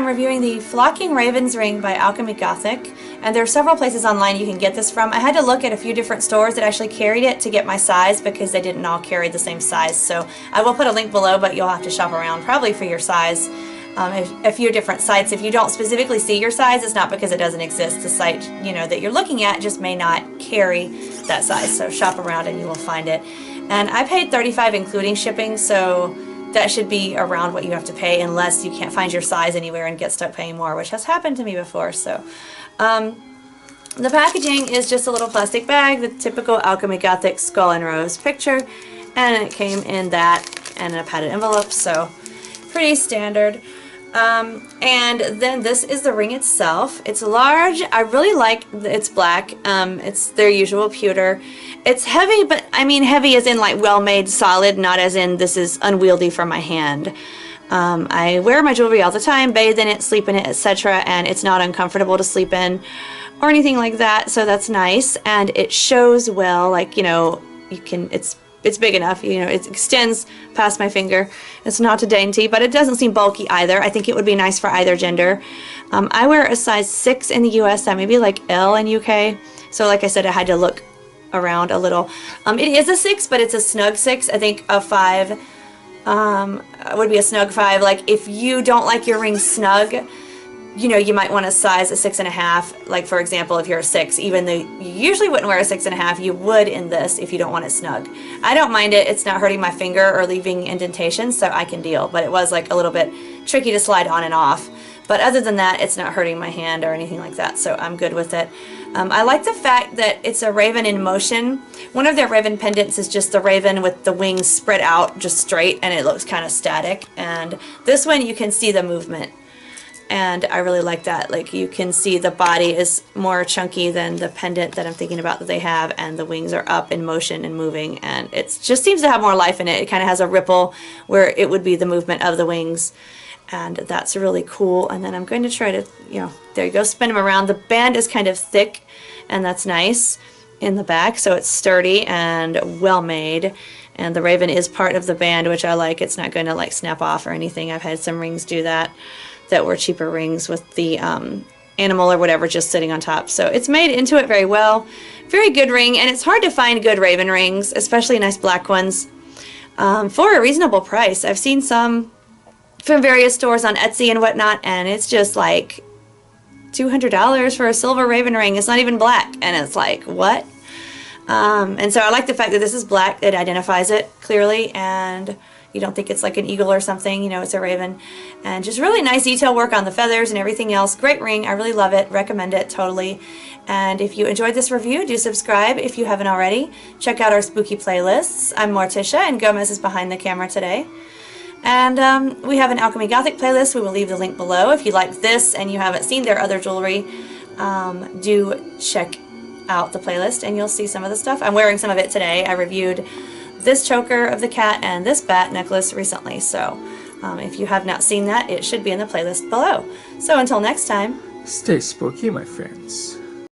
I'm reviewing the Flocking Ravens ring by Alchemy Gothic, and there are several places online you can get this from. I had to look at a few different stores that actually carried it to get my size because they didn't all carry the same size. So I will put a link below, but you'll have to shop around probably for your size. A few different sites. If you don't specifically see your size, it's not because it doesn't exist. The site, you know, that you're looking at just may not carry that size. So shop around and you will find it. And I paid $35 including shipping, so that should be around what you have to pay unless you can't find your size anywhere and get stuck paying more, which has happened to me before. So the packaging is just a little plastic bag, the typical Alchemy Gothic skull and rose picture, and it came in that and a padded envelope, so pretty standard. And then this is the ring itself. It's large. I really like it's black. It's their usual pewter. It's heavy, but I mean heavy as in like well-made, solid, not as in this is unwieldy for my hand. I wear my jewelry all the time, bathe in it, sleep in it, etc., and it's not uncomfortable to sleep in or anything like that, so that's nice. And it shows well, like, you know, you can, it's big enough, you know, it extends past my finger. It's not too dainty, but it doesn't seem bulky either. I think it would be nice for either gender. I wear a size 6 in the US, that may be like L in UK. So like I said, I had to look around a little. It is a 6, but it's a snug 6. I think a 5 would be a snug 5. Like if you don't like your ring snug, you know, you might want to size a 6.5, like for example, if you're a 6, even though you usually wouldn't wear a 6.5, you would in this if you don't want it snug. I don't mind it. It's not hurting my finger or leaving indentations, so I can deal, but it was like a little bit tricky to slide on and off. But other than that, it's not hurting my hand or anything like that, so I'm good with it. I like the fact that it's a raven in motion. One of their raven pendants is just the raven with the wings spread out just straight, and it looks kind of static. And this one, you can see the movement. And I really like that. Like you can see the body is more chunky than the pendant that I'm thinking about that they have, and the wings are up in motion and moving, and it just seems to have more life in it. It kind of has a ripple where it would be the movement of the wings, and that's really cool. And then I'm going to try to, you know, there you go, spin them around. The band is kind of thick, and that's nice in the back, so it's sturdy and well made. And the raven is part of the band, which I like. It's not going to like snap off or anything. I've had some rings do that were cheaper rings with the animal or whatever just sitting on top. So it's made into it very well. Very good ring, and it's hard to find good raven rings, especially nice black ones, for a reasonable price. I've seen some from various stores on Etsy and whatnot, and it's just like $200 for a silver raven ring. It's not even black, and it's like, what? And so I like the fact that this is black. It identifies it clearly, and you don't think it's like an eagle or something, you know, it's a raven. And just really nice detail work on the feathers and everything else. Great ring. I really love it. Recommend it totally. And if you enjoyed this review, do subscribe if you haven't already. Check out our spooky playlists. I'm Morticia, and Gomez is behind the camera today. And we have an Alchemy Gothic playlist. We will leave the link below. If you like this and you haven't seen their other jewelry, do check out the playlist and you'll see some of the stuff. I'm wearing some of it today. I reviewed this choker of the cat and this bat necklace recently, so if you have not seen that, it should be in the playlist below. So until next time, stay spooky, my friends.